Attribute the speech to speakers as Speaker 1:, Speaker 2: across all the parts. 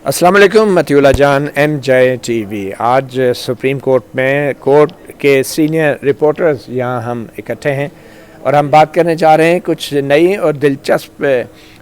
Speaker 1: अस्सलाम वालेकुम मतियुल्लाह जान NJ TV। आज सुप्रीम कोर्ट में कोर्ट के सीनियर रिपोर्टर्स यहाँ हम इकट्ठे हैं और हम बात करने जा रहे हैं कुछ नई और दिलचस्प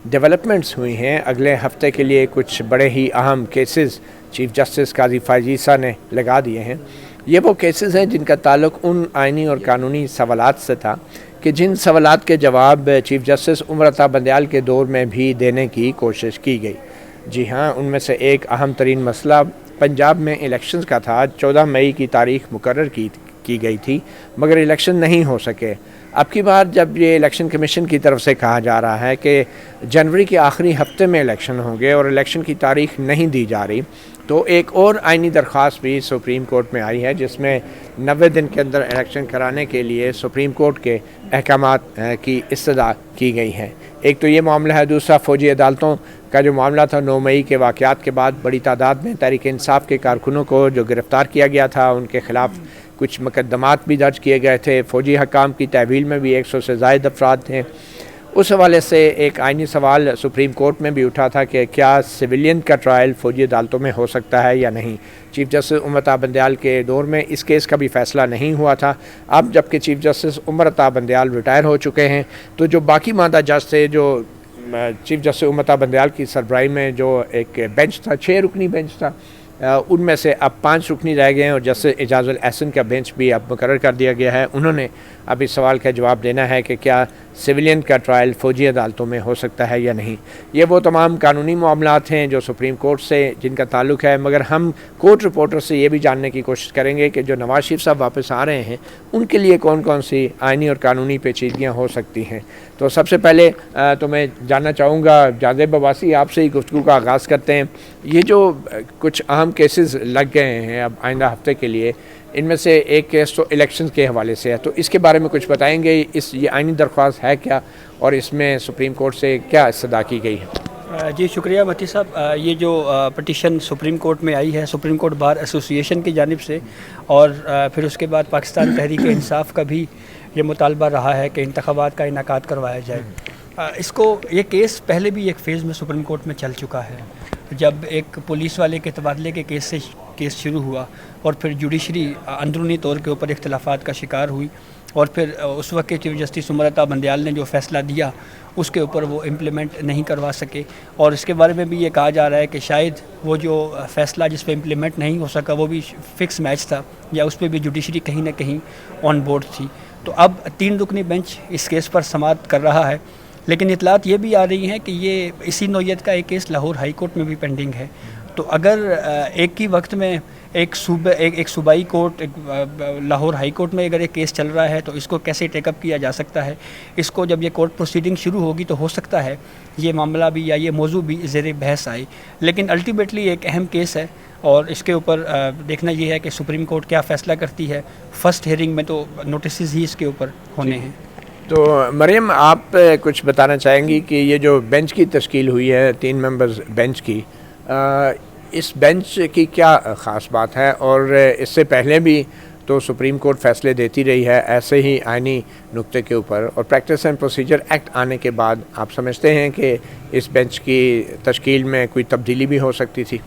Speaker 1: डेवलपमेंट्स हुई हैं। अगले हफ्ते के लिए कुछ बड़े ही अहम केसेस चीफ जस्टिस काजी फ़ायज़ ईसा ने लगा दिए हैं। ये वो केसेस हैं जिनका ताल्लुक़ उन आइनी और कानूनी सवालात से था कि जिन सवालात के जवाब चीफ जस्टिस उमर अता बंदयाल के दौर में भी देने की कोशिश की गई। जी हाँ, उनमें से एक अहम तरीन मसला पंजाब में इलेक्शंस का था। 14 मई की तारीख मुकर्रर की गई थी, मगर इलेक्शन नहीं हो सके। अब की बार जब ये इलेक्शन कमीशन की तरफ से कहा जा रहा है कि जनवरी के आखिरी हफ्ते में इलेक्शन होंगे और इलेक्शन की तारीख नहीं दी जा रही, तो एक और आइनी दरख्वास्त भी सुप्रीम कोर्ट में आई है जिसमें 90 दिन के अंदर इलेक्शन कराने के लिए सुप्रीम कोर्ट के अहकामात की इस्तदा की गई है। एक तो ये मामला है, दूसरा फ़ौजी अदालतों का जो मामला था 9 मई के वाक़यात के बाद बड़ी तादाद में तहरीक इंसाफ के कारकुनों को जो गिरफ़्तार किया गया था, उनके ख़िलाफ़ कुछ मुकदमात भी दर्ज किए गए थे। फ़ौजी हकाम की तहवील में भी 100 से ज़ायद अफराद थे। उस हवाले से एक आइनी सवाल सुप्रीम कोर्ट में भी उठा था कि क्या सिविलियन का ट्रायल फ़ौजी अदालतों में हो सकता है या नहीं। चीफ जस्टिस उमर अता बंदयाल के दौर में इस केस का भी फ़ैसला नहीं हुआ था। अब जबकि chief justice Umar Ata Bandial retire हो चुके हैं, तो जो बाकी मादा जज थे, जो चीफ जस्टिस उमर अता बंदयाल की सरबराही में जो एक बेंच था, 6 रुकनी बेंच था, उनमें से अब 5 रुकनी रह गए हैं और जस्टिस एजाजुल एहसन का बेंच भी अब मुकर्रर कर दिया गया है। उन्होंने अब इस सवाल का जवाब देना है कि क्या सिविलियन का ट्रायल फ़ौजी अदालतों में हो सकता है या नहीं। ये वो तमाम कानूनी मामलात हैं जो सुप्रीम कोर्ट से जिनका ताल्लुक़ है, मगर हम कोर्ट रिपोर्टर से ये भी जानने की कोशिश करेंगे कि जो नवाज़ शरीफ साहब वापस आ रहे हैं उनके लिए कौन कौन सी आइनी और कानूनी पेचीदगियाँ हो सकती हैं। तो सबसे पहले तो मैं जानना चाहूँगा जावेद अब्बासी, आपसे ही गुफ्तगू का आगाज़ करते हैं। ये जो कुछ अहम केसेस लग गए हैं अब आइंदा हफ्ते के लिए, इनमें से एक केस तो इलेक्शन के हवाले से है, तो इसके बारे में कुछ बताएंगे। ये आइनी दरख्वास्त है क्या और इसमें सुप्रीम कोर्ट से क्या इस्तदा की गई है?
Speaker 2: जी शुक्रिया मती साहब। ये जो पटिशन सुप्रीम कोर्ट में आई है सुप्रीम कोर्ट बार एसोसिएशन की जानिब से, और फिर उसके बाद पाकिस्तान तहरीक इंसाफ का भी ये मुतालबा रहा है कि इंतखाबात का इनेकाद करवाया जाए। ये केस पहले भी एक फ़ेज़ में सुप्रीम कोर्ट में चल चुका है। जब एक पुलिस वाले के तबादले के केस शुरू हुआ और फिर जुडिशरी अंदरूनी तौर के ऊपर इख्तलाफात का शिकार हुई, और फिर उस वक्त के चीफ जस्टिस उमर अता बंदयाल ने जो फ़ैसला दिया उसके ऊपर वो इम्प्लीमेंट नहीं करवा सके। और इसके बारे में भी ये कहा जा रहा है कि शायद वो जो फ़ैसला जिस पे इम्प्लीमेंट नहीं हो सका वो भी फ़िक्स मैच था, या उस पर भी जुडिशरी कहीं ना कहीं ऑन बोर्ड थी। तो अब 3 रुकनी बेंच इस केस पर समाअत कर रहा है, लेकिन इतलात ये भी आ रही हैं कि ये इसी नौयत का एक केस लाहौर हाई कोर्ट में भी पेंडिंग है। तो अगर एक ही वक्त में एक सूबाई कोर्ट, लाहौर हाई कोर्ट में अगर एक केस चल रहा है तो इसको कैसे टेकअप किया जा सकता है। इसको जब ये कोर्ट प्रोसीडिंग शुरू होगी तो हो सकता है ये मामला भी या ये मौजू भी ज़ेर बहस आए, लेकिन अल्टीमेटली एक अहम केस है और इसके ऊपर देखना ये है कि सुप्रीम कोर्ट क्या फ़ैसला करती है। फ़र्स्ट हेयरिंग में तो नोटिस ही इसके ऊपर होने हैं।
Speaker 1: तो मरियम, आप कुछ बताना चाहेंगी कि ये जो बेंच की तश्कील हुई है 3 मेंबर्स बेंच की, इस बेंच की क्या ख़ास बात है? और इससे पहले भी तो सुप्रीम कोर्ट फ़ैसले देती रही है ऐसे ही आइनी नुक्ते के ऊपर, और प्रैक्टिस एंड प्रोसीजर एक्ट आने के बाद आप समझते हैं कि इस बेंच की तश्कील में कोई तब्दीली भी हो सकती थी?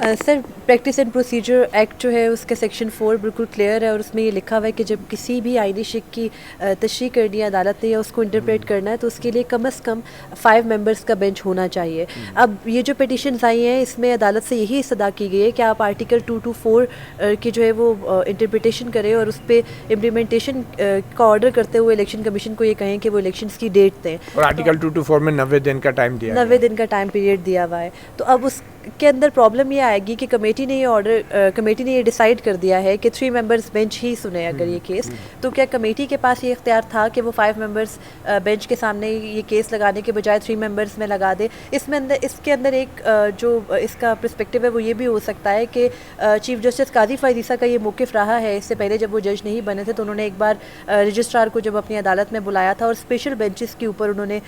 Speaker 3: Sir, practice and procedure act जो है उसके सेक्शन 4 बिल्कुल क्लियर है और उसमें ये लिखा हुआ है कि जब किसी भी आइनी शिक की तशरीह करनी है अदालत ने या उसको इंटरप्रेट करना है तो उसके लिए कम से कम 5 मेंबर्स का बेंच होना चाहिए। अब ये जो पिटिशन्स आई हैं इसमें अदालत से यही इस्तदा की गई है कि आप आर्टिकल 224 की जो है वो इंटरप्रिटेशन करें और उस पर इम्प्लीमेंटेशन का ऑर्डर करते हुए इलेक्शन कमीशन को ये कहें कि वो इलेक्शंस की डेट दें।
Speaker 1: और आर्टिकल 224 में 90 दिन का टाइम दिया
Speaker 3: 90 दिन का टाइम पीरियड दिया हुआ है। तो अब उसके अंदर प्रॉब्लम ये आएगी कि कमेटी ने ये डिसाइड कर दिया है कि 3 मेंबर्स बेंच ही सुने अगर ये केस, तो क्या कमेटी के पास ये इख्तियार था कि वो 5 मेंबर्स बेंच के सामने ये केस लगाने के बजाय 3 मेंबर्स में लगा दे? इसके अंदर एक जो इसका पर्सपेक्टिव है वो ये भी हो सकता है कि चीफ जस्टिस काजी फ़ायज़ ईसा का ये मौक़िफ़ रहा है। इससे पहले जब वो जज नहीं बने थे तो उन्होंने एक बार रजिस्ट्रार को जब अपनी अदालत में बुलाया था और स्पेशल बेंचेस के ऊपर उन्होंने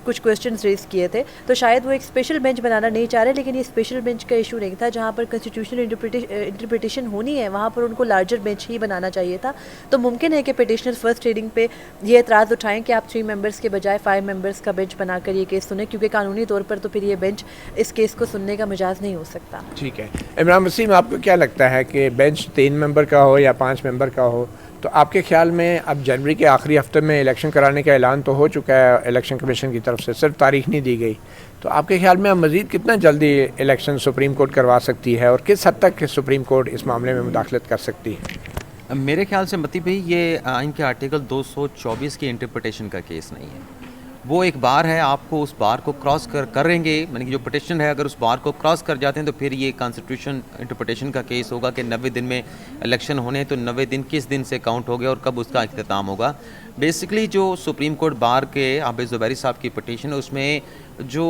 Speaker 3: कुछ क्वेश्चन रेज़ किए थे। तो शायद वो एक स्पेशल बेंच बनाना नहीं चाह रहे, लेकिन ये स्पेशल बेंच का इशू नहीं था। जहाँ पर कॉन्स्टिट्यूशनल इंटरप्रिटेशन होनी है वहाँ पर उनको लार्जर बेंच ही बनाना चाहिए था। तो मुमकिन है कि पिटिशनर्स फर्स्ट रीडिंग पे ये एतराज़ उठाएं कि आप 3 मेंबर्स के बजाय 5 मेंबर्स का बेंच बनाकर ये केस सुने, क्योंकि कानूनी तौर पर तो फिर ये बेंच इस केस को सुनने का मजाज नहीं हो सकता।
Speaker 1: ठीक है, इमरान वसीम, आपको क्या लगता है कि बेंच 3 मेंबर का हो या 5 मेंबर का हो, तो आपके ख्याल में अब जनवरी के आखिरी हफ्ते में इलेक्शन कराने का ऐलान तो हो चुका है इलेक्शन कमीशन की तरफ से, सिर्फ तारीख नहीं दी गई, तो आपके ख्याल में अब मज़ीद कितना जल्दी इलेक्शन सुप्रीम कोर्ट करवा सकती है और किस हद तक सुप्रीम कोर्ट इस मामले में मुदाखलत कर सकती है?
Speaker 4: मेरे ख्याल से मती भाई ये आइन के आर्टिकल 224 की इंटरप्रिटेशन का केस नहीं है। वो एक बार है, आपको उस बार को क्रॉस करेंगे, यानी कि जो पिटिशन है अगर उस बार को क्रॉस कर जाते हैं तो फिर ये कॉन्स्टिट्यूशन इंटरप्रिटेशन का केस होगा कि 90 दिन में इलेक्शन होने हैं, तो 90 दिन किस दिन से काउंट हो गया और कब उसका इख्तिताम होगा। बेसिकली जो सुप्रीम कोर्ट बार के आबिद ज़ुबैरी साहब की पिटिशन है उसमें जो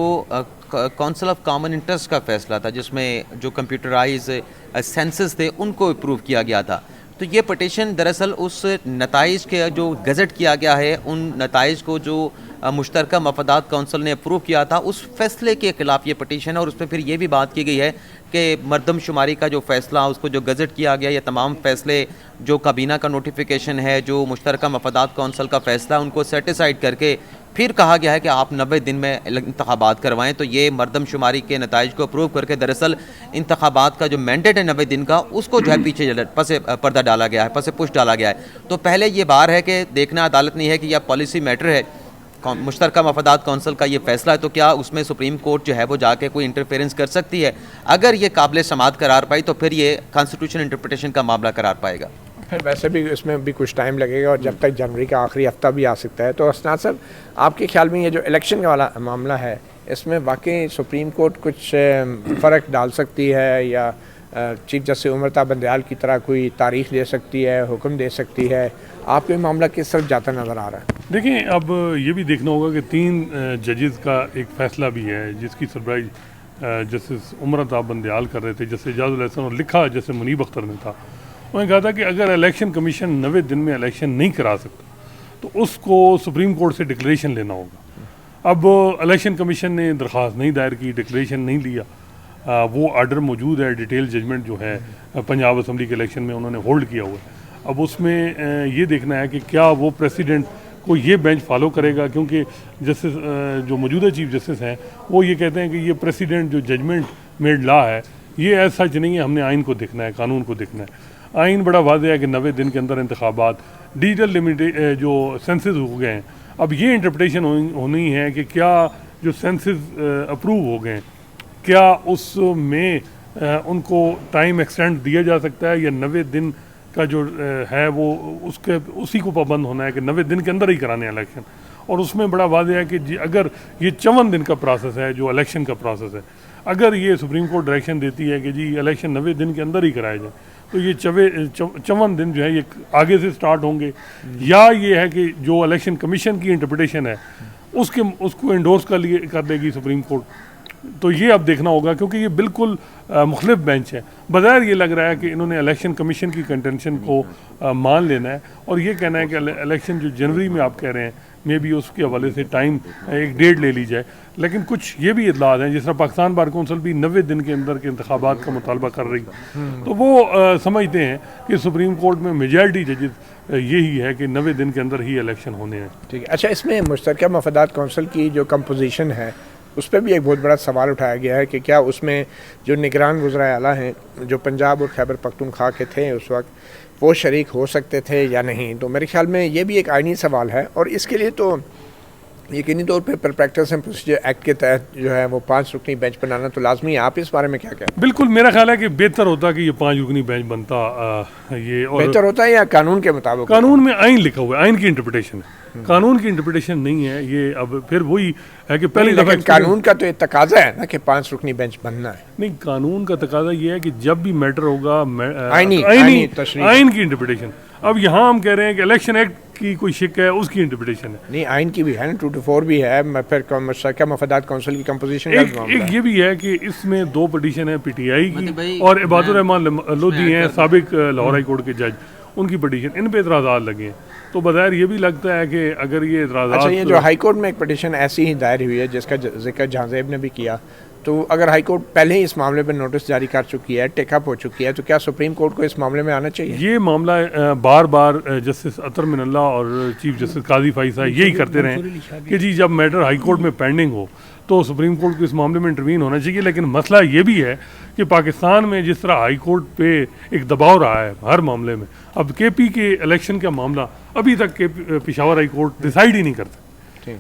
Speaker 4: काउंसिल ऑफ कॉमन इंटरेस्ट का फैसला था, जिसमें जो कंप्यूटराइज सेंसस थे उनको अप्रूव किया गया था, तो ये पिटिशन दरअसल उस नताइज के जो गज़ट किया गया है उन नताइज को जो मुश्तरका मफादात कौंसिल ने अप्रूव किया था उस फैसले के ख़िलाफ़ ये पिटिशन है। और उसमें फिर ये भी बात की गई है कि मरदमशुमारी का जो फ़ैसला उसको जो गज़ट किया गया, ये तमाम फ़ैसले जो काबीना का नोटिफिकेशन है, जो मुश्तरका मफादात कौंसिल का फ़ैसला, उनको सेटिसाइड करके फिर कहा गया है कि आप 90 दिन में इंतखाबात करवाएं। तो ये मरदमशुमारी के नताइज को अप्रूव करके दरअसल इंतखाबात का जो मैंडेट है 90 दिन का, उसको जो है पीछे पसे पर्दा डाला गया है, पसे पुश डाला गया है। तो पहले ये बार है कि देखना अदालत नहीं है कि यह पॉलिसी मैटर है, मुश्तरका मफादात कौंसिल का ये फैसला है, तो क्या उसमें सुप्रीम कोर्ट जो है वो जाके कोई इंटरफेरेंस कर सकती है? अगर ये काबिल समाअत करार पाई तो फिर ये कॉन्स्टिट्यूशन इंटरप्रिटेशन का मामला करार पाएगा।
Speaker 1: फिर वैसे भी इसमें भी कुछ टाइम लगेगा और जब तक जनवरी का आखिरी हफ्ता भी आ सकता है। तो असनाद साहब, आपके ख्याल में ये जो इलेक्शन वाला मामला है इसमें वाकई सुप्रीम कोर्ट कुछ फ़र्क डाल सकती है या चीफ जस्टिस उमर ता बंदयाल की तरह कोई तारीख दे सकती है, हुक्म दे सकती है? आपको ये मामला किस तरफ जाता नज़र आ रहा है?
Speaker 5: देखिए, अब ये भी देखना होगा कि 3 जजेस का एक फ़ैसला भी है जिसकी सरबराही जस्टिस उमर ता बंदयाल कर रहे थे, जस्टिस एजाजुल हसन, और लिखा जैसे मुनीब अख्तर ने था। उन्होंने कहा था कि अगर इलेक्शन कमीशन 90 दिन में इलेक्शन नहीं करा सकता तो उसको सुप्रीम कोर्ट से डिक्लेरेशन लेना होगा। अब इलेक्शन कमीशन ने दरख्वास्त नहीं दायर की, डिक्लेरेशन नहीं लिया, वो आर्डर मौजूद है, डिटेल जजमेंट जो है पंजाब असम्बली के इलेक्शन में उन्होंने होल्ड किया हुआ है। अब उसमें ये देखना है कि क्या वो प्रेसिडेंट को ये बेंच फॉलो करेगा, क्योंकि जस्टिस जो मौजूदा चीफ जस्टिस हैं वो ये कहते हैं कि ये प्रेसिडेंट जो जजमेंट मेड लॉ है ये ऐसा सच नहीं है, हमने आइन को देखना है, कानून को देखना है। आइन बड़ा वाज़ेह है कि 90 दिन के अंदर इंतखाबात, डिजिटल लिमिटेड जो सेंसस हो गए हैं, अब ये इंटरप्रिटेशन होनी है कि क्या जो सेंसस अप्रूव हो गए क्या उसमें उनको टाइम एक्सटेंड दिया जा सकता है या 90 दिन का जो है वो उसके उसी को पाबंद होना है कि 90 दिन के अंदर ही कराने हैं इलेक्शन। और उसमें बड़ा वाज़ेह है कि अगर ये 54 दिन का प्रोसेस है जो इलेक्शन का प्रोसेस है, अगर ये सुप्रीम कोर्ट डायरेक्शन देती है कि जी इलेक्शन 90 दिन के अंदर ही कराए जाए, तो ये 54 दिन जो है ये आगे से स्टार्ट होंगे, या ये है कि जो इलेक्शन कमीशन की इंटरप्रिटेशन है उसको इंडोर्स कर देगी सुप्रीम कोर्ट। तो ये अब देखना होगा, क्योंकि ये बिल्कुल मुख्तलिफ बेंच है। बज़ाहिर ये लग रहा है कि इन्होंने इलेक्शन कमीशन की कंटेंशन को मान लेना है और ये कहना है कि इलेक्शन जो जनवरी में आप कह रहे हैं मे भी उसके हवाले से टाइम एक डेट ले ली जाए। लेकिन कुछ ये भी इतलात हैं, जिस तरह पाकिस्तान बार कौंसिल भी 90 दिन के अंदर के इंतखाबात का मुतालबा कर रही है, तो वो समझते हैं कि सुप्रीम कोर्ट में मेजॉरिटी जजेस यही है कि 90 दिन के अंदर ही इलेक्शन होने हैं।
Speaker 1: ठीक है, अच्छा, इसमें मुश्तरका मफादात कौंसिल की जो कंपोजिशन है उस पर भी एक बहुत बड़ा सवाल उठाया गया है कि क्या उसमें जो निगरान वज़राए आला हैं जो पंजाब और खैबर पख्तूनख्वा के थे उस वक्त, वो शरीक हो सकते थे या नहीं? तो मेरे ख्याल में ये भी एक आइनी सवाल है और इसके लिए तो यकीनी तौर पर प्रैक्टिस एंड प्रोसीजर एक्ट के तहत जो है वो 5 रुकनी बेंच बनाना तो लाजमी है। आप इस बारे में क्या कहते हैं?
Speaker 5: बिल्कुल, मेरा ख्याल है कि बेहतर होता कि ये 5 रुकनी बेंच बनता, ये और
Speaker 1: बेहतर होता है या कानून के मुताबिक?
Speaker 5: कानून में आइन लिखा हुआ है, आइन की इंटरप्रिटेशन है, कानून की इंटरप्रिटेशन नहीं है ये। अब फिर वही है कि पहले दफा
Speaker 1: कानून का तो ये तकाजा है ना कि 5 रुकनी बेंच बनना है।
Speaker 5: नहीं, कानून का तकाजा ये है कि जब भी मैटर होगा
Speaker 1: आइन
Speaker 5: की इंटरप्रिटेशन। अब यहाँ हम कह रहे हैं कि इलेक्शन एक्ट की कोई शिक है उसकी इंटरप्रिटेशन है।
Speaker 1: नहीं, आइन की भी है ना, 224 भी है, फिर मुश्तरका मफादात कौंसिल की कंपोजिशन
Speaker 5: एक ये भी है कि इसमें 2 पिटीशन है, PTI की और इबादुर रहमान लोधी हैं साबिक लाहौर हाई कोर्ट के जज, उनकी पिटीशन, इन पे एतराज़ात लगे हैं। तो बज़ाहिर ये भी लगता है कि अगर ये एतराज़ात,
Speaker 1: अच्छा, ये जो हाई कोर्ट में एक पिटीशन ऐसी ही दायर हुई है जिसका जिक्र जहांजेब ने भी किया, तो अगर हाई कोर्ट पहले ही इस मामले पर नोटिस जारी कर चुकी है, टेकअप हो चुकी है, तो क्या सुप्रीम कोर्ट को इस मामले में आना चाहिए?
Speaker 5: ये मामला बार बार जस्टिस अतर मिनल्ला और चीफ जस्टिस काजी फाइसा यही करते रहे कि जी जब मैटर हाई कोर्ट में पेंडिंग हो तो सुप्रीम कोर्ट को इस मामले में इंटरवीन होना चाहिए। लेकिन मसला ये भी है कि पाकिस्तान में जिस तरह हाई कोर्ट पे एक दबाव रहा है हर मामले में, अब केपी के इलेक्शन का मामला अभी तक के पेशावर हाई कोर्ट डिसाइड ही नहीं करता।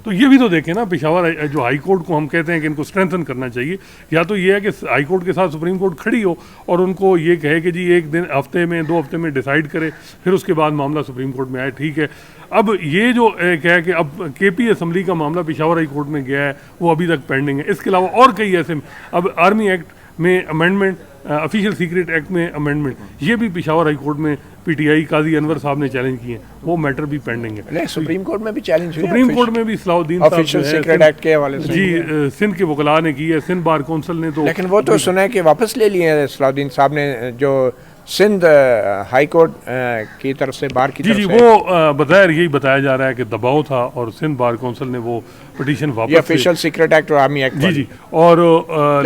Speaker 5: तो ये भी तो देखें ना, पेशावर जो हाई कोर्ट को हम कहते हैं कि इनको स्ट्रेंथन करना चाहिए, या तो ये है कि हाई कोर्ट के साथ सुप्रीम कोर्ट खड़ी हो और उनको ये कहे कि जी एक दिन हफ्ते में 2 हफ्ते में डिसाइड करे, फिर उसके बाद मामला सुप्रीम कोर्ट में आए, ठीक है। अब ये जो क्या है कि अब केपी असम्बली का मामला पेशावर हाई कोर्ट में गया है, वो अभी तक पेंडिंग है। इसके अलावा और कई ऐसे, अब आर्मी एक्ट में अमेंडमेंट, ऑफिशियल सीक्रेट एक्ट में अमेंडमेंट, ये भी पेशावर हाई कोर्ट में पीटीआई काजी अनवर साहब ने चैलेंज किए हैं, वो मैटर भी पेंडिंग है।
Speaker 1: नहीं, सुप्रीम कोर्ट में भी चैलेंज हुआ,
Speaker 5: सुप्रीम कोर्ट में भी सलाउद्दीन
Speaker 1: ऑफिशियल सीक्रेट एक्ट के हवाले से
Speaker 5: जी सिंध के वकला ने की है, सिंध बार कौंसिल ने तो,
Speaker 1: लेकिन वो तो सुना है कि वापस ले लिए हैं सलाउद्दीन साहब ने, जो सिंध हाई कोर्ट की तरफ से, बार की तरफ से।
Speaker 5: वो बताया, यही बताया जा रहा है कि दबाव था और सिंध बार कौंसिल ने वो पिटीशन वापस,
Speaker 1: ऑफिशियल सीक्रेट एक्ट और आर्मी एक्ट,
Speaker 5: जी और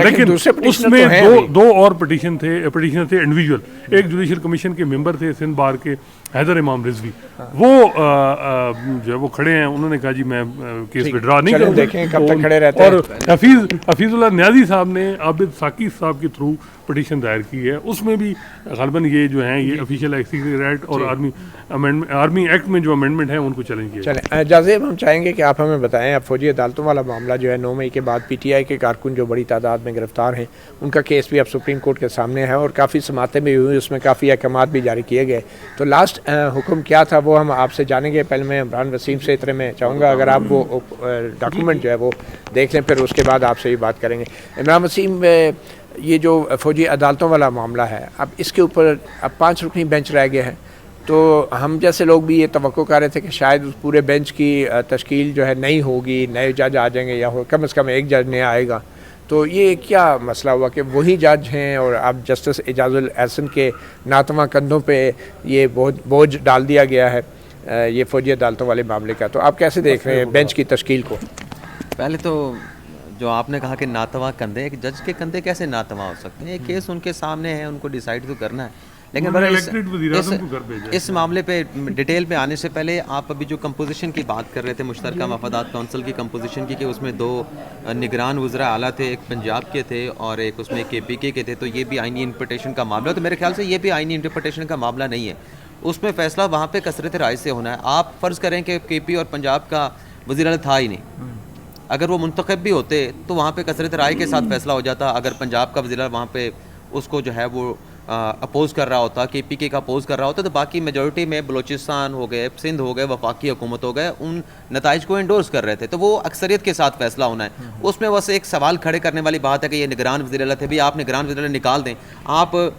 Speaker 5: लेकिन उसमें दो और पिटीशन थे इंडिविजुअल। एक जुडिशल कमीशन के मेंबर थे सिंध बार के, हैदर इमाम रिजवी, वो जो है वो खड़े हैं, उन्होंने कहा जी मैं केस विड्रा नहीं करूँगा।
Speaker 1: देखें कब तक खड़े रहते हैं।
Speaker 5: और हफीजुल्लाह न्याजी साहब ने आबिद साकी साहब के थ्रू पिटीशन दायर की है, उसमें भी गलबन ये जो हैं ये ऑफिशियल एक्ट और आर्मी एक्ट में जो अमेंडमेंट है उनको चैलेंज किया।
Speaker 1: चलें जाज़ेब, हम चाहेंगे कि आप हमें बताएं, अब फौजी अदालतों वाला मामला जो है 9 मई के बाद पीटीआई के कारकुन जो बड़ी तादाद में गिरफ्तार हैं, उनका केस भी अब सुप्रीम कोर्ट के सामने है और काफ़ी समातें भी हुई, उसमें काफ़ी अहकामात भी जारी किए गए। तो लास्ट हुक्म क्या था वो हम आपसे जानेंगे। पहले मैं इमरान वसीम से इतने में चाहूँगा अगर आप वो डॉक्यूमेंट जो है वो देख लें, फिर उसके बाद आपसे ही बात करेंगे। इमरान वसीम, ये जो फौजी अदालतों वाला मामला है, अब इसके ऊपर अब 5 रुकनी बेंच रह गया है, तो हम जैसे लोग भी ये तवक्को कर रहे थे कि शायद उस पूरे बेंच की तश्कील जो है नहीं होगी, नए जज आ जाएंगे या कम से कम एक जज नया आएगा। तो ये क्या मसला हुआ कि वही जज हैं और अब जस्टिस एजाजुल एहसन के नातवा कंधों पे ये बोझ डाल दिया गया है ये फौजी अदालतों वाले मामले का। तो आप कैसे देख रहे हैं बेंच की तश्कील को?
Speaker 4: पहले तो जो आपने कहा कि नातवा कंधे, एक जज के कंधे कैसे नातवा हो सकते हैं? ये केस उनके सामने है, उनको डिसाइड तो करना है। लेकिन इस मामले पे डिटेल पे आने से पहले आप अभी जो कंपोजिशन की बात कर रहे थे, मुश्तरका मफादात काउंसिल की कंपोजिशन की, कि उसमें 2 निगरान वज़रा आला थे, एक पंजाब के थे और एक उसमें KPK के थे, तो ये भी आइनी इंटरप्रिटेशन का मामला। तो मेरे ख्याल से ये भी आइनी इंटरप्रिटेशन का मामला नहीं है, उसमें फ़ैसला वहाँ पर कसरत राय से होना है। आप फ़र्ज़ करें कि KP और पंजाब का वज़ीर आला था ही नहीं, अगर वो मुंतखब भी होते तो वहाँ पे कसरत राय के साथ फैसला हो जाता। अगर पंजाब का वज़ीर वहाँ पे उसको जो है वो अपोज़ कर रहा होता, KPK का अपोज़ कर रहा होता, तो बाकी मेजॉरिटी में बलूचिस्तान हो गए, सिंध हो गए, वफाकी हुकूमत हो गए, उन नताइज को एंडोर्स कर रहे थे, तो वो अक्सरियत के साथ फैसला होना है। उसमें बस एक सवाल खड़े करने वाली बात है कि ये निगरान वज़ीर आला थे, भी आप निगरान वज़ीर आला निकाल दें, आप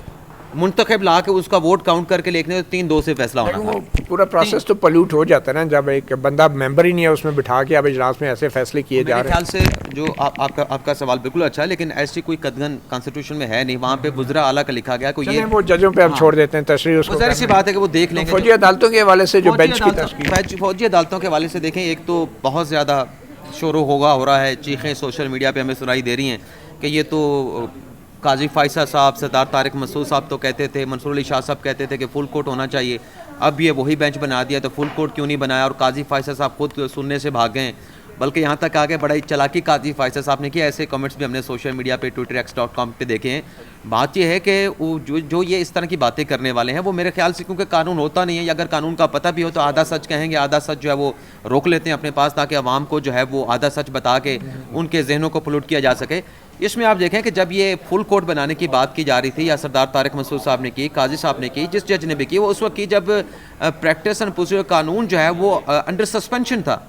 Speaker 4: मुंतखब ला के उसका वोट काउंट करके लिखने तो 3-2 से फैसला होना था।
Speaker 1: पूरा प्रोसेस तो पल्यूट हो जाता है ना, जब एक बंदा मेंबर ही नहीं है उसमें बिठा के अब इजलास में ऐसे फैसले किए जा रहे हैं।
Speaker 4: मेरे ख्याल से जो आपका सवाल बिल्कुल अच्छा है, लेकिन ऐसी कोई कदगन कॉन्स्टिट्यूशन में है नहीं, वहाँ पे वज़रा आला का लिखा गया कोई, ये वो
Speaker 1: जजों पे अब छोड़ देते हैं तशरीह, उसको
Speaker 4: ज़ाहिर सी बात है कि वो देख लेंगे।
Speaker 1: फौजी अदालतों के हवाले से जो बेंच की तश्कील,
Speaker 4: फौजी अदालतों के हवाले से देखें, एक तो बहुत ज़्यादा शोर होगा हो रहा है, चीखें सोशल मीडिया पर हमें सुनाई दे रही हैं कि ये तो काजी फाइसा साहब, सरदार तारिक मसूद साहब तो कहते थे, मंसूर अली शाह साहब कहते थे कि फुल कोर्ट होना चाहिए, अब ये वही बेंच बना दिया, तो फुल कोर्ट क्यों नहीं बनाया? और काजी फाइसा साहब खुद सुनने से भाग गए, बल्कि यहाँ तक आगे बड़ा चालाकी काजी फाइसा साहब ने किया। ऐसे कमेंट्स भी हमने सोशल मीडिया पे twitterx.com पे देखे हैं। बात यह है कि जो ये इस तरह की बातें करने वाले हैं, वो मेरे ख्याल से क्योंकि कानून होता नहीं है, या अगर कानून का पता भी हो तो आधा सच कहेंगे, आधा सच जो है वो रोक लेते हैं अपने पास, ताकि आवाम को जो है वो आधा सच बता के उनके जहनों को पोल्यूट किया जा सके। इसमें आप देखें कि जब ये फुल कोर्ट बनाने की बात की जा रही थी, या सरदार तारिक मसूद साहब ने की, काजी साहब ने की, जिस जज ने भी की, वो उस वक्त की जब प्रैक्टिस एंड प्रोसीजर कानून जो है वो अंडर सस्पेंशन था,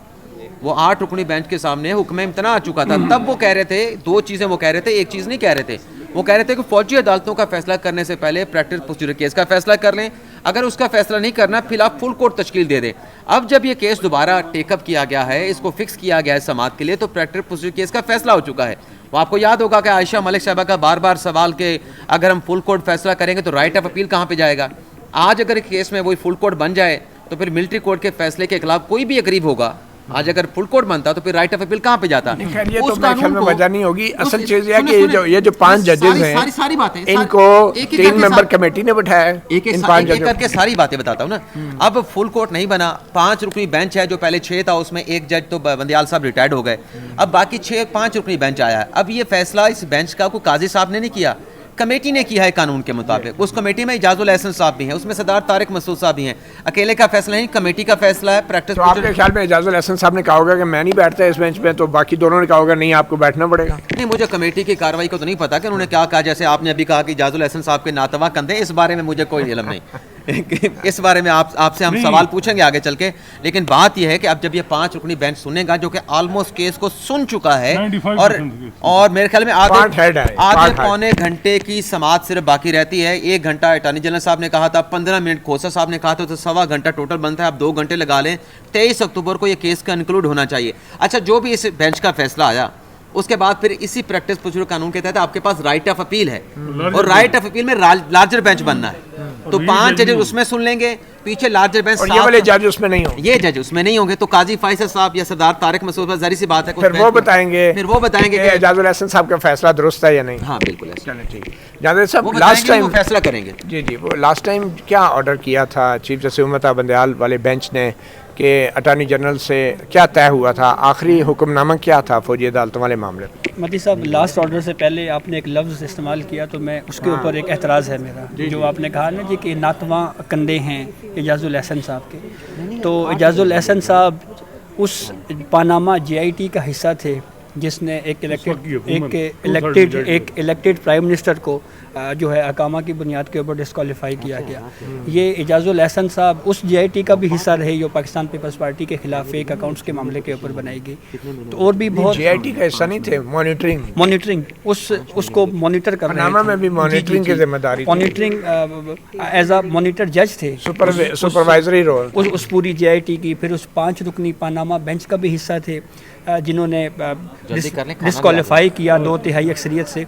Speaker 4: वो 8 रुकनी बेंच के सामने हुक्म इम्तना आ चुका था। तब वो कह रहे थे 2 चीज़ें, वो कह रहे थे, एक चीज़ नहीं कह रहे थे, वो कह रहे थे कि फौजी अदालतों का फैसला करने से पहले प्रैक्टिस प्रोसीजर केस का फैसला कर लें, अगर उसका फैसला नहीं करना फिर आप फुल कोर्ट तश्कील दे दें। अब जब ये केस दोबारा टेकअप किया गया है, इसको फिक्स किया गया है समात के लिए, तो प्रैक्टिस प्रोसीजर केस का फैसला हो चुका है। वो आपको याद होगा कि आयशा मलिक साहबा का बार बार सवाल के अगर हम फुल कोर्ट फैसला करेंगे तो राइट ऑफ अपील कहाँ पे जाएगा? आज अगर केस में वही फुल कोर्ट बन जाए तो फिर मिलिट्री कोर्ट के फैसले के खिलाफ कोई भी गरीब होगा आज अगर फुल कोर्ट बनता तो फिर राइट ऑफ अपील कहाँ पे जाता?
Speaker 1: खैर ये
Speaker 4: उस
Speaker 1: तो मेरे ख्याल
Speaker 4: कानून
Speaker 1: में
Speaker 4: को-
Speaker 1: वजह नहीं होगी। असल
Speaker 4: उस-
Speaker 1: चीज़ यह है
Speaker 4: सुनिए,
Speaker 1: कि ये जो 5 जजेस हैं
Speaker 4: सारी बातें
Speaker 1: इनको
Speaker 4: एक
Speaker 1: 3 मेंबर कमेटी ने बिठाया है।
Speaker 4: एक
Speaker 1: इन 5
Speaker 4: एक
Speaker 1: जजों
Speaker 4: करके सारी बातें बताता हूँ ना। अब फुल कोर्ट नहीं बना, 5 रुकनी बेंच है, जो पहले 6 था उसमें एक जज तो बंदियाल साहब रिटायर्ड हो गए, अब बाकी 5 रुकनी बेंच आया है। अब ये फैसला इस बेंच का कोई काजी साहब ने नहीं किया, कमेटी ने किया है कानून के मुताबिक। उस कमेटी में इजाजुल एहसन साहब भी हैं, उसमें सरदार तारिक मसूद साहब भी हैं। अकेले का फैसला नहीं, कमेटी का फैसला है। प्रैक्टिस
Speaker 1: तो आपके ख्याल में इजाजुल एहसन साहब ने कहा होगा कि मैं नहीं बैठता इस बेंच पे, तो बाकी दोनों ने कहा होगा नहीं आपको बैठना पड़ेगा?
Speaker 4: नहीं, मुझे कमेटी की कार्रवाई को तो नहीं पता कि उन्होंने क्या कहा। जैसे आपने अभी कहा कि इजाजुल एहसन साहब के नातवा कंधे, इस बारे में मुझे कोई इल्म नहीं। इस बारे में आपसे हम सवाल पूछेंगे आगे चल के। लेकिन बात यह है कि अब जब ये 5 रुकनी बेंच सुनेगा, जो कि ऑलमोस्ट केस को सुन चुका है,
Speaker 5: 95%
Speaker 4: और मेरे ख्याल में
Speaker 1: पार्ट हेड है,
Speaker 4: आधे
Speaker 1: पार्ट हेड।
Speaker 4: पौने घंटे की समाअत सिर्फ बाकी रहती है। 1 घंटा अटॉर्नी जनरल साहब ने कहा था, 15 मिनट खोसा साहब ने कहा था, तो 1.25 घंटा टोटल बनता है। आप 2 घंटे लगा लें। 23 अक्टूबर को ये केस कंक्लूड होना चाहिए। अच्छा, जो भी इस बेंच का फैसला आया, उसके बाद फिर इसी प्रैक्टिस प्रोसीजर कानून के तहत आपके पास राइट ऑफ अपील है, और राइट ऑफ अपील में लार्जर बेंच बनना है। तो 5 जजेस उसमें सुन लेंगे, पीछे लार्जर बेंच,
Speaker 1: और ये वाले जज उसमें नहीं होंगे।
Speaker 4: ये जज उसमें नहीं होंगे, तो काजी फैसल साहब या सरदार तारिक मसूद, जाहिर सी बात है
Speaker 1: फिर वो बताएंगे
Speaker 4: कि
Speaker 1: इजाजुल एहसन साहब का फैसला दुरुस्त है या नहीं।
Speaker 4: हाँ बिल्कुल ऐसा।
Speaker 1: चलें ठीक। जावेद साहब,
Speaker 4: वो
Speaker 1: लास्ट टाइम
Speaker 4: फैसला करेंगे।
Speaker 1: जी वो लास्ट टाइम क्या ऑर्डर किया था चीफ जस्टिस उमर बंदयाल वाले बेंच ने कि अटॉर्नी जनरल से क्या तय हुआ था? आखिरी हुक्मनामा क्या था फौजी अदालतों वाले मामले में?
Speaker 2: मती साहब, लास्ट ऑर्डर से पहले आपने एक लफ्ज़ इस्तेमाल किया, तो मैं उसके ऊपर एक एतराज़ है मेरा। जो आपने कहा ना जी कि नातवा कंधे हैं इजाजुल एहसन साहब के, तो इजाजुल एहसन साहब उस पानामा JIT का हिस्सा थे जिसने एक इलेक्टेड प्राइम मिनिस्टर को जो है अकामा की बुनियाद के ऊपर डिस्क्वालीफाई किया गया। ये इजाजुल एहसन साहब उस JIT का भी हिस्सा रहे जो पाकिस्तान पीपल्स पार्टी के खिलाफ फेक अकाउंट्स के मामले के ऊपर बनाई गई। तो और भी बहुत
Speaker 1: JIT का हिस्सा नहीं थे। मॉनिटरिंग
Speaker 2: उसको मॉनिटर कर रहे
Speaker 1: पनामा में भी मॉनिटरिंग की जिम्मेदारी थी।
Speaker 2: मॉनिटरिंग एज अ मॉनिटर जज थे,
Speaker 1: सुपरवाइजरी रोल
Speaker 2: उस पूरी JIT की। फिर उस 5 रुकनी पानामा बेंच का भी हिस्सा थे जिन्होंने डिस्क्वालीफाई किया 2/3 अक्सरियत से।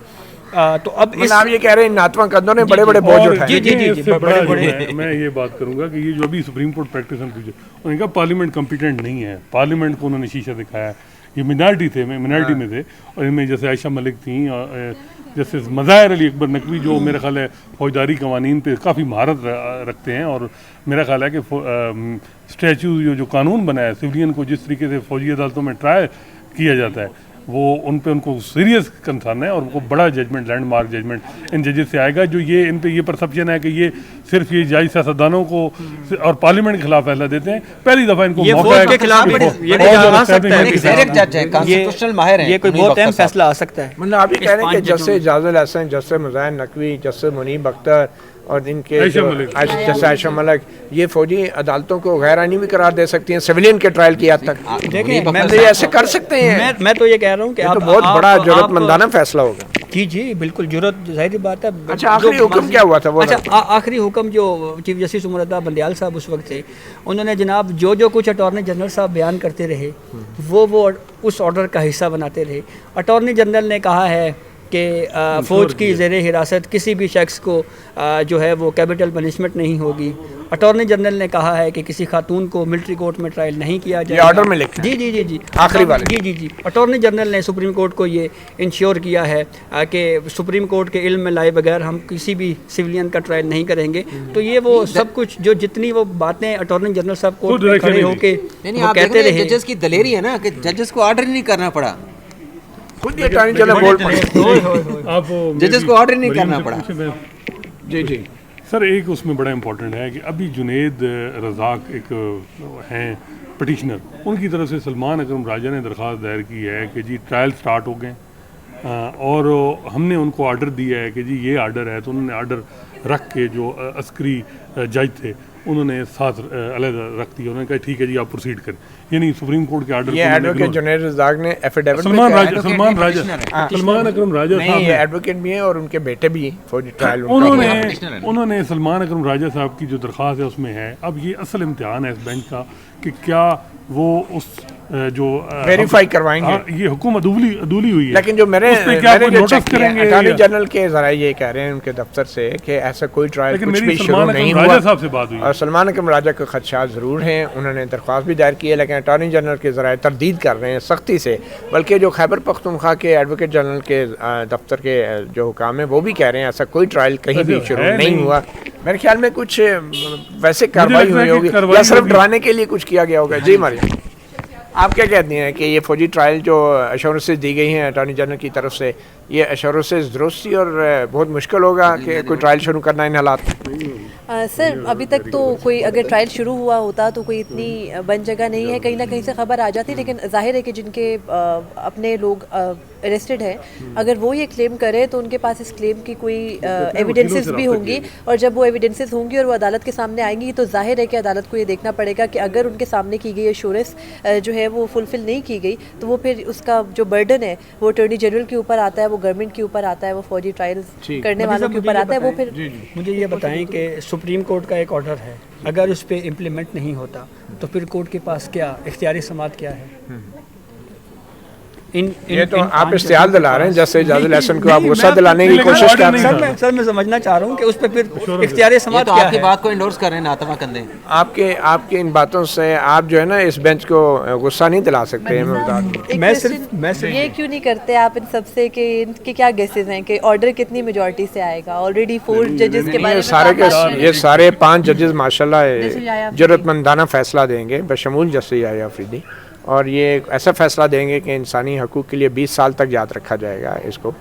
Speaker 2: तो अब इस
Speaker 1: आप ये कह रहे हैं नातवा कंधों ने बड़े बड़े बोझ उठाए।
Speaker 5: इससे बड़ा जो है, मैं ये बात करूंगा कि ये जो अभी सुप्रीम कोर्ट प्रैक्टिस उन्होंने कहा पार्लियामेंट कॉम्पिटेंट नहीं है। पार्लियामेंट को उन्होंने शीशा दिखाया। ये मिनारिटी थे, मैं मिनारिटी में थे, और इनमें जैसे आयशा मलिक थी, जैसे मज़ाहिर अली अकबर नकवी, जो मेरा ख्याल है फौजदारी कवानीन पे काफ़ी महारत रखते हैं, और मेरा ख्याल है कि स्टैचू जो कानून बनाया है सिविलियन को जिस तरीके से फौजी अदालतों में ट्रायल किया जाता है, वो उन पे उनको सीरियस कंसर्न है, और उनको बड़ा जजमेंट, लैंडमार्क जजमेंट इन जजेस से आएगा। जो ये इन पे ये परसेप्शन है कि ये सिर्फ ये जायज सियासतदानों को और पार्लियामेंट के खिलाफ फैसला देते हैं, पहली दफा इनको
Speaker 2: ये
Speaker 5: मौका है
Speaker 2: के खिलाफ
Speaker 5: ये
Speaker 2: कोई बहुत अहम फैसला आ सकता है।
Speaker 1: मतलब आप ये कह रहे हैं कि justice Ijazul Ahsan, justice Mazahir Naqvi, justice Munib Akhtar और इनके जस्टिस आयशा मलिक, ये फौजी अदालतों को गैर आईनी भी करार दे सकती हैं सिविलियन के ट्रायल की हद तक।
Speaker 2: देखें,
Speaker 1: मैं ये ऐसे कर सकते हैं।
Speaker 2: मैं तो ये कह रहा हूँ कि
Speaker 1: तो बहुत बड़ा जरूरतमंदाना फैसला होगा।
Speaker 2: जी बिल्कुल, जरूरत जाहिर बात है।
Speaker 1: अच्छा, आखिरी हुक्म क्या हुआ था वो?
Speaker 2: अच्छा, आखिरी हुक्म जो चीफ जस्टिस उमर बंदयाल साहब उस वक्त थे, उन्होंने जनाब जो कुछ अटॉर्नी जनरल साहब बयान करते रहे वो उस ऑर्डर का हिस्सा बनाते रहे। अटॉर्नी जनरल ने कहा है कि फ़ौज की ज़ेर हिरासत किसी भी शख्स को जो है वो कैपिटल पनिशमेंट नहीं होगी। अटॉर्नी जनरल ने कहा है कि किसी खातून को मिलिट्री कोर्ट में ट्रायल नहीं किया जाएगा।
Speaker 1: ये ऑर्डर में लिखा है।
Speaker 2: जी
Speaker 1: आखिरी वाले।
Speaker 2: जी अटॉर्नी जनरल ने सुप्रीम कोर्ट को ये इंश्योर किया है कि सुप्रीम कोर्ट के इल्म में लाए बगैर हम किसी भी सिविलियन का ट्रायल नहीं करेंगे। तो ये वो सब कुछ जो जितनी वो बातें अटॉर्नी जनरल साहब कोर्ट में खड़े होके कहते रहे,
Speaker 4: जजेस की दलेरी है ना कि जजेस को ऑर्डर ही नहीं करना पड़ा,
Speaker 1: खुद ये अटॉर्नी जनरल बोल पड़े।
Speaker 4: जजेस को ऑर्डर नहीं करना पड़ा।
Speaker 1: जी
Speaker 5: सर, एक उसमें बड़ा इम्पोर्टेंट है कि अभी जुनेद रज़ाक एक हैं पटिशनर, उनकी तरफ से सलमान अकरम राजा ने दरख्वास्त दायर की है कि जी ट्रायल स्टार्ट हो गए, और हमने उनको आर्डर दिया है कि जी ये आर्डर है। तो उन्होंने आर्डर रख के जो अस्करी जज थे उन्होंने साथ अलग रख दिया। उन्होंने कहा ठीक है जी आप प्रोसीड करें, यानी सुप्रीम कोर्ट के आर्डर।
Speaker 1: ये एडवोकेट जुनैद रज़ाक ने एफिडेविट
Speaker 5: सलमान अकरम राजा साहब
Speaker 1: ये एडवोकेट भी हैं और उनके बेटे भी फौजी ट्रायल
Speaker 5: उन्होंने सलमान अकरम राजा साहब की जो दरख्वास्त है उसमें है। अब ये असल इम्तिहान है इस बेंच का कि क्या वो उस जो
Speaker 1: वेरीफाई करवाएंगे।
Speaker 5: ये हुकूम अदूली हुई है,
Speaker 1: लेकिन जो मेरे
Speaker 5: नोटिस करेंगे
Speaker 1: अटॉर्नी जनरल के जरा ये कह रहे हैं उनके दफ्तर से कि ऐसा कोई ट्रायल कुछ भी शुरू नहीं हुआ।
Speaker 5: राजा साहब से बात हुई
Speaker 1: और सलमान अकरम राजा को खदशात ज़रूर हैं, उन्होंने दरख्वास्त भी दायर की है, लेकिन अटॉर्नी जनरल के ज़राए तरदीद कर रहे हैं सख्ती से। बल्कि जो खैबर पख्तूनख्वा के एडवोकेट जनरल के दफ्तर के जो हुकाम हैं वो भी कह रहे हैं ऐसा कोई ट्रायल कहीं भी शुरू नहीं हुआ। मेरे ख्याल में कुछ वैसे कार्रवाई हुई होगी या सिर्फ डराने के लिए कुछ किया गया होगा। जी मारिया, आप क्या कहते हैं कि ये फौजी ट्रायल जो अश्योरेंसेस दी गई हैं अटॉर्नी जनरल की तरफ से, ये अश्योरेंसेस दुरुस्त थी और बहुत मुश्किल होगा कि कोई ट्रायल शुरू करना इन हालात में?
Speaker 3: सर अभी तक तो कोई अगर ट्रायल शुरू हुआ होता तो कोई इतनी बंद जगह नहीं है, कहीं ना कहीं से खबर आ जाती। लेकिन जाहिर है कि जिनके अपने लोग अरेस्टेड हैं, अगर वो ये क्लेम करें तो उनके पास इस क्लेम की कोई एविडेंसेस भी होंगी, और जब वो एविडेंसेस होंगी और वो अदालत के सामने आएंगी तो जाहिर है कि अदालत को ये देखना पड़ेगा कि अगर उनके सामने की गई एश्योरेंस जो है वो फुलफिल नहीं की गई तो वो फिर उसका जो बर्डन है वो अटॉर्नी जनरल के ऊपर आता है, वो गवर्नमेंट के ऊपर आता है, वो फौजी ट्रायल्स करने वालों के ऊपर आता है। वो फिर
Speaker 2: मुझे ये बताएं कि सुप्रीम कोर्ट का एक ऑर्डर है, अगर उस पर इम्प्लीमेंट नहीं होता तो फिर कोर्ट के पास क्या इख्तियारी समात क्या है?
Speaker 1: ये तो आप इश्तिहाल दिला रहे हैं जैसे जाजुल एहसन को आप गुस्सा दिलाने की कोशिश कर रहे हैं।
Speaker 2: सर मैं समझना चाह रहा हूँ कि उस पर फिर इख्तियारी समात
Speaker 4: तो
Speaker 2: क्या
Speaker 4: आपकी
Speaker 2: है?
Speaker 4: बात को इंडोर्स कर रहे हैं नातवा कंदे।
Speaker 1: आपके इन बातों से आप जो है ना इस बेंच को गुस्सा नहीं दिला सकते हैं।
Speaker 2: मैं सिर्फ
Speaker 3: ये क्यों नहीं करते आप इन सबसे कि इनके क्या गेसेस हैं कि ऑर्डर कितनी मेजॉरिटी से आएगा? ऑलरेडी 4 जजेस के बारे में
Speaker 1: ये सारे 5 जजेस माशाल्लाह जरूरतमंदाना फैसला देंगे बशमूल जस्टिस याह्या अफरीदी, और ये ऐसा फैसला देंगे कि इंसानी हकूक़ के लिए 20 साल तक याद रखा जाएगा इसको।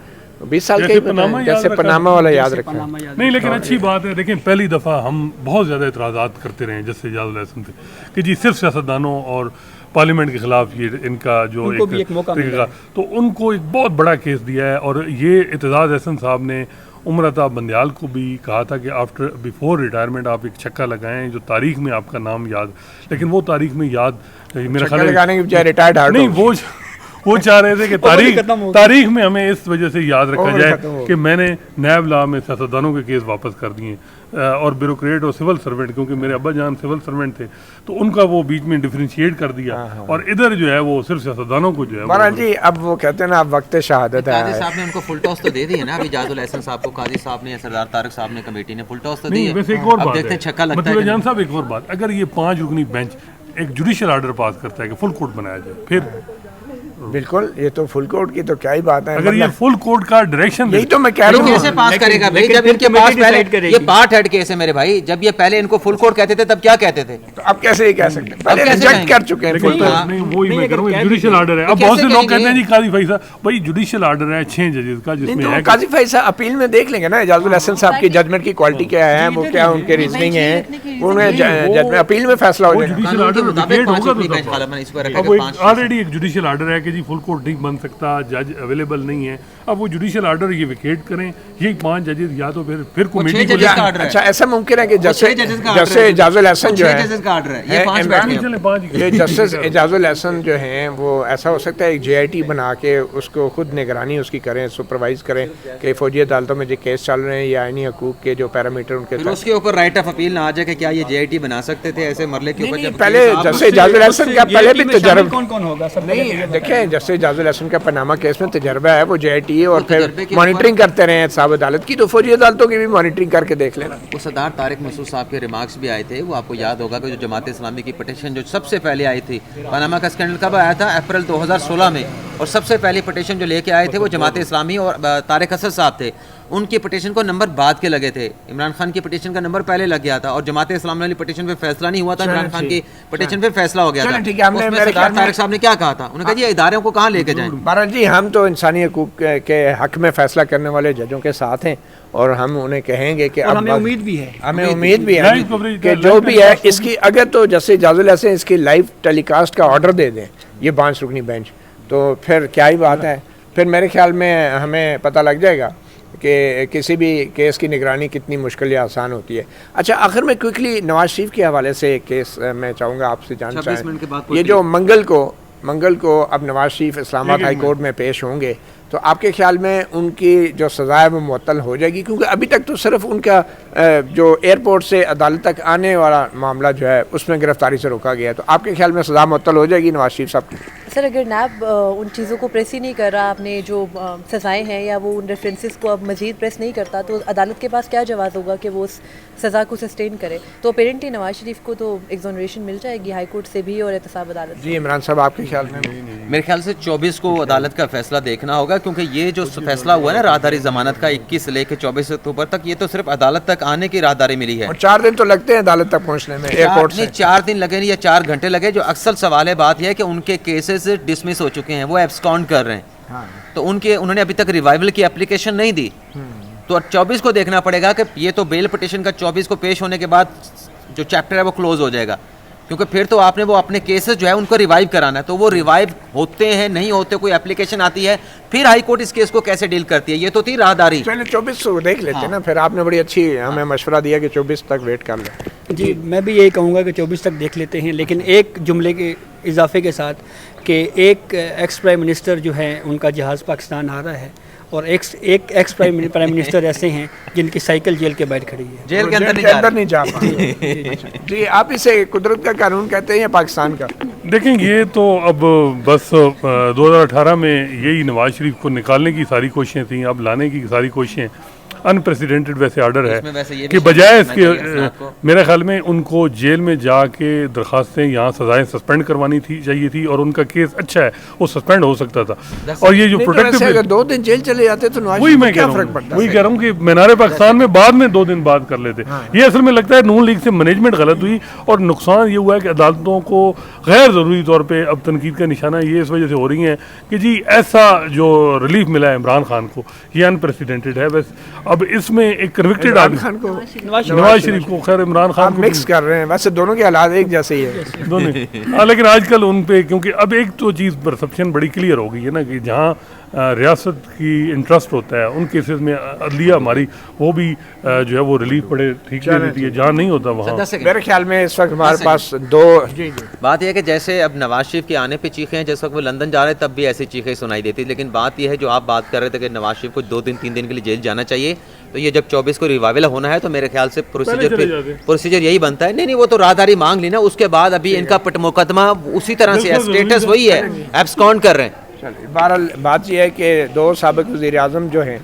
Speaker 1: 20 साल के जैसे पनामा वाला याद रखा
Speaker 5: नहीं, लेकिन अच्छी बात है। देखें, पहली दफ़ा हम बहुत ज़्यादा इतराज़ात करते रहे जैसे जाजुल एहसन थे कि जी सिर्फ सियासतदानों और पार्लियामेंट के खिलाफ ये इनका जो एक मौका मिला, तो उनको एक बहुत बड़ा केस दिया है। और ये एतजाज़ एहसन साहब ने उमरता बंदयाल को भी कहा था कि आफ्टर बिफोर रिटायरमेंट आप एक छक्का लगाएं जो तारीख में आपका नाम याद, लेकिन वो तारीख में याद मेरा ख्याल
Speaker 1: लगाने की बजाय रिटायर्ड हार्ट
Speaker 5: नहीं, वो चाह रहे थे कि तारीख में हमें इस वजह से याद रखा जाए कि मैंने नैब लॉ में सियासतदानों के केस वापस कर दिए और ब्यूरोक्रेट और सिविल सर्वेंट, क्योंकि मेरे अब्बा जान सिविल सर्वेंट थे तो उनका वो बीच में डिफरेंशिएट कर दिया। और इधर जो है वो सिर्फ सियासतदानों को जो है
Speaker 1: महाराज जी अब वो कहते हैं ना अब वक्त शहादत है।
Speaker 4: काजी साहब ने उनको फुल टॉस तो दे दी है ना अभी जाजुल एहसन साहब को, काजी साहब ने, सरदार तारक साहब ने, कमेटी ने फुल टॉस तो दी है।
Speaker 5: वैसे एक और बात
Speaker 4: देखते हैं छक्का लगता है
Speaker 5: जान साहब, एक और बात, अगर ये 5 रुकनी बेंच एक जुडिशियल ऑर्डर पास करता है कि फुल कोर्ट बनाया जाए, फिर
Speaker 1: बिल्कुल ये तो फुल कोर्ट की तो क्या ही बात है।
Speaker 5: अगर ये फुल कोर्ट का डायरेक्शन
Speaker 1: यही तो मैं कह रहा हूँ,
Speaker 4: कैसे पास करेगा भाई जब इनके पास पहले ये पार्ट हेड केस है मेरे भाई, जब ये पहले इनको फुल कोर्ट कहते थे तब क्या कहते थे?
Speaker 1: तो अब कैसे ये कह सकते हैं? पहले रिजेक्ट कर चुके हैं फुल कोर्ट।
Speaker 5: नहीं वो ही मैं कह रहा हूँ जुडिशियल ऑर्डर है। अब बहुत से लोग कहते हैं जी काजी भाई साहब, भाई जुडिशियल ऑर्डर है 6 जजेस का जिसमें है
Speaker 1: काजी भाई साहब अपील में देख लेंगे ना जाजुल एहसन साहब की जजमेंट की क्वालिटी क्या है, वो क्या उनके रीजनिंग है, उन्हें अपील में फैसला हो
Speaker 5: जाएगा। ऑलरेडी एक जुडिशियल ऑर्डर है कि जी फुल कोर्ट नहीं बन सकता, जज अवेलेबल नहीं है। अब वो जुडिशियल ऑर्डर ये विकेट करें, ये 5 जजेस या तो फिर कमेटी को
Speaker 1: अच्छा ऐसा मुमकिन है कि जैसे जाजुल एहसन जो है ये जस्टिस जाजुल एहसन जो हैं वो ऐसा हो सकता है एक JIT बना के उसको खुद निगरानी उसकी करें, सुपरवाइज करें कि फौजी अदालतों में जो केस चल रहे हैं या आईनी हकूक के जो पैरामीटर उनके
Speaker 4: फिर उसके ऊपर राइट ऑफ अपील ना आ जाए कि क्या ये JIT बना सकते थे ऐसे मरले के ऊपर?
Speaker 1: पहले जैसे जाजुल एहसन का पहले भी तजर्बा
Speaker 2: कौन होगा सर?
Speaker 1: नहीं देखें, जैसे जाजुल एहसन का पनामा केस में तजर्बा है, वो JIT और फिर मॉनिटरिंग करते रहे साहब अदालत की, तो फौजी अदालतों की भी मॉनिटरिंग करके देख लेना।
Speaker 4: वो सरदार तारिक मसूद साहब के रिमार्क्स भी आए थे, वो आपको याद होगा कि जो जमात इस्लामी की पटिशन जो सबसे पहले आई थी, पनामा का स्कैंडल कब आया था? अप्रैल 2016 में, और सबसे पहली पटिशन जो लेके आए थे वो जमात इस्लामी और तारिक असद साहब थे। उनकी पटिशन को नंबर बाद के लगे थे, इमरान खान की पटिशन का नंबर पहले लग गया था और जमात इस्लामी वाली पटिशन पे फैसला नहीं हुआ था, इमरान खान की पटिशन पे फैसला हो गया था। उसमें सरदार तारिक साहब ने क्या कहा था? उन्होंने कहा जी इदारों को कहाँ लेके जाएं?
Speaker 1: महाराज जी हम तो इंसानी हकूक के हक में फैसला करने वाले जजों के साथ हैं और हम उन्हें कहेंगे कि
Speaker 2: हमें उम्मीद भी है
Speaker 1: कि जो भी है इसकी अगर तो जैसे जाजुल एहसन इसकी लाइव टेलीकास्ट का ऑर्डर दे दें ये 5 रुकनी बेंच, तो फिर क्या ही बात है। फिर मेरे ख्याल में हमें पता लग जाएगा कि किसी भी केस की निगरानी कितनी मुश्किल या आसान होती है। अच्छा आखिर में क्विकली नवाज शरीफ के हवाले से एक केस मैं चाहूँगा आपसे जानना चाहें, ये जो मंगल को अब नवाज शरीफ इस्लामाबाद हाई कोर्ट में पेश होंगे, तो आपके ख्याल में उनकी जो सज़ा है वो मुअत्तल हो जाएगी? क्योंकि अभी तक तो सिर्फ उनका जो एयरपोर्ट से अदालत तक आने वाला मामला जो है उसमें गिरफ्तारी से रोका गया है, तो आपके ख्याल में सज़ा मुअत्तल हो जाएगी नवाज शरीफ साहब की?
Speaker 3: सर अगर नैब उन चीज़ों को प्रेस ही नहीं कर रहा, आपने जो सज़ाएं हैं या वो उन रेफरेंसेस को अब मज़ीद प्रेस नहीं करता, तो अदालत के पास क्या जवाब होगा कि वो उस सज़ा को सस्टेन करे? तो अपेरेंटली नवाज शरीफ को तो एक्सोनरेशन मिल जाएगी हाई कोर्ट से भी और एहतसाब अदालत
Speaker 1: जी इमरान साहब आपके ख्याल में?
Speaker 4: मेरे ख्याल से 24 को अदालत का फैसला देखना होगा, क्योंकि ये जो फैसला हुआ है ना राहदारी जमानत का 21 से लेकर 24 अक्टूबर तक, ये तो सिर्फ अदालत तक आने की राहदारी मिली है।
Speaker 1: और 4 दिन तो लगते हैं अदालत तक पहुंचने में, एयरपोर्ट से।
Speaker 4: 4 दिन लगे या 4 घंटे लगे। जो अक्सर सवाल है, बात यह है कि उनके केसेस डिसमिस हो चुके हैं, वो एब्सकॉन्ड कर रहे हैं।
Speaker 1: हाँ।
Speaker 4: तो उन्होंने अभी तक रिवाइवल की एप्लीकेशन नहीं दी। तो 24 को देखना पड़ेगा कि ये तो बेल पिटिशन का 24 को पेश होने के बाद जो चैप्टर है वो क्लोज हो जाएगा, क्योंकि फिर तो आपने वो अपने केसेस जो है उनको रिवाइव कराना है। तो वो रिवाइव होते हैं नहीं होते, कोई एप्लीकेशन आती है, फिर हाई कोर्ट इस केस को कैसे डील करती है। ये तो थी राहदारी।
Speaker 1: चलिए 24 को देख लेते हैं ना, फिर आपने बड़ी अच्छी हमें मशवरा दिया कि 24 तक वेट कर लें।
Speaker 2: जी मैं भी यही कहूँगा कि 24 तक देख लेते हैं, लेकिन एक जुमले के इजाफे के साथ कि एक एक्स प्राइम मिनिस्टर जो है उनका जहाज़ पाकिस्तान आ रहा है, और एक एक्स प्राइम मिनिस्टर ऐसे हैं जिनकी साइकिल जेल के बाहर खड़ी है,
Speaker 4: जेल के
Speaker 1: अंदर नहीं जा पा रहे। जी आप इसे कुदरत का कानून कहते हैं या पाकिस्तान का?
Speaker 5: देखें ये तो अब बस 2018 में यही नवाज शरीफ को निकालने की सारी कोशिशें थी, अब लाने की सारी कोशिशें अनप्रेसिडेंटेड वैसे ऑर्डर है कि बजाय इसके मेरे ख्याल में उनको जेल में जाके दरखास्तें यहाँ सजाएं सस्पेंड करवानी थी चाहिए थी, और उनका केस अच्छा है वो सस्पेंड हो सकता था। और ये जो प्रोटेक्टिव
Speaker 1: अगर 2 दिन जेल चले जाते तो
Speaker 5: वही मैं कह रहा हूँ कि मीनार पाकिस्तान में बाद में 2 दिन बाद कर लेते। ये असल में लगता है नून लीग से मैनेजमेंट गलत हुई, और नुकसान ये हुआ है कि अदालतों को गैर ज़रूरी तौर पर अब तनकीद का निशाना ये इस वजह से हो रही है कि जी ऐसा जो रिलीफ मिला है इमरान खान को ये अनप्रेसिडेंटेड है। बस अब इसमें एक कन्विक्टेड आदमी
Speaker 1: खान को
Speaker 2: नवाज
Speaker 5: शरीफ को, खैर इमरान खान को
Speaker 1: मिक्स कर रहे हैं, वैसे दोनों के हालात एक जैसे ही है
Speaker 5: दोनों। लेकिन आजकल उन पे, क्योंकि अब एक तो चीज़ परसेप्शन बड़ी क्लियर हो गई है ना कि जहाँ रियासत की इंटरेस्ट होता है उन केसेस में अदलिया हमारी वो भी जो है वो रिलीफ बड़े ठीक दे देती है, जहाँ नहीं होता वहाँ।
Speaker 1: मेरे ख्याल में इस वक्त हमारे पास 2
Speaker 4: बात यह है कि जैसे अब नवाज शरीफ के आने पे चीखें हैं, जिस वक्त वो लंदन जा रहे तब भी ऐसी चीखें सुनाई देती, लेकिन बात यह है जो आप बात कर रहे थे कि नवाज शरीफ को 2 दिन 3 दिन के लिए जेल जाना चाहिए, तो ये जब 24 को रिवाइवल होना है तो मेरे ख्याल से प्रोसीजर यही बनता है। नहीं वो तो राहदारी मांग ली ना, उसके बाद अभी इनका मुकदमा उसी तरह से स्टेटस वही है, एब्सकॉन्ड कर रहे हैं।
Speaker 1: बहरहाल बात यह है कि 2 साबिक वज़ीर-ए-आज़म जो हैं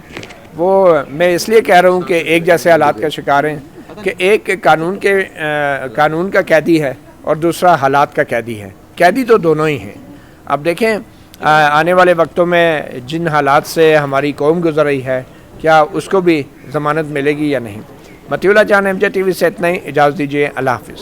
Speaker 1: वो मैं इसलिए कह रहा हूँ कि एक जैसे हालात का शिकार हैं कि एक कानून का कैदी है और दूसरा हालात का कैदी है। कैदी तो दोनों ही हैं। अब देखें आने वाले वक्तों में जिन हालात से हमारी कौम गुजर रही है, क्या उसको भी ज़मानत मिलेगी या नहीं। मतीउल्लाह जान, MJ TV से इतना ही, इजाज़त दीजिए, अल्लाह हाफ़िज़।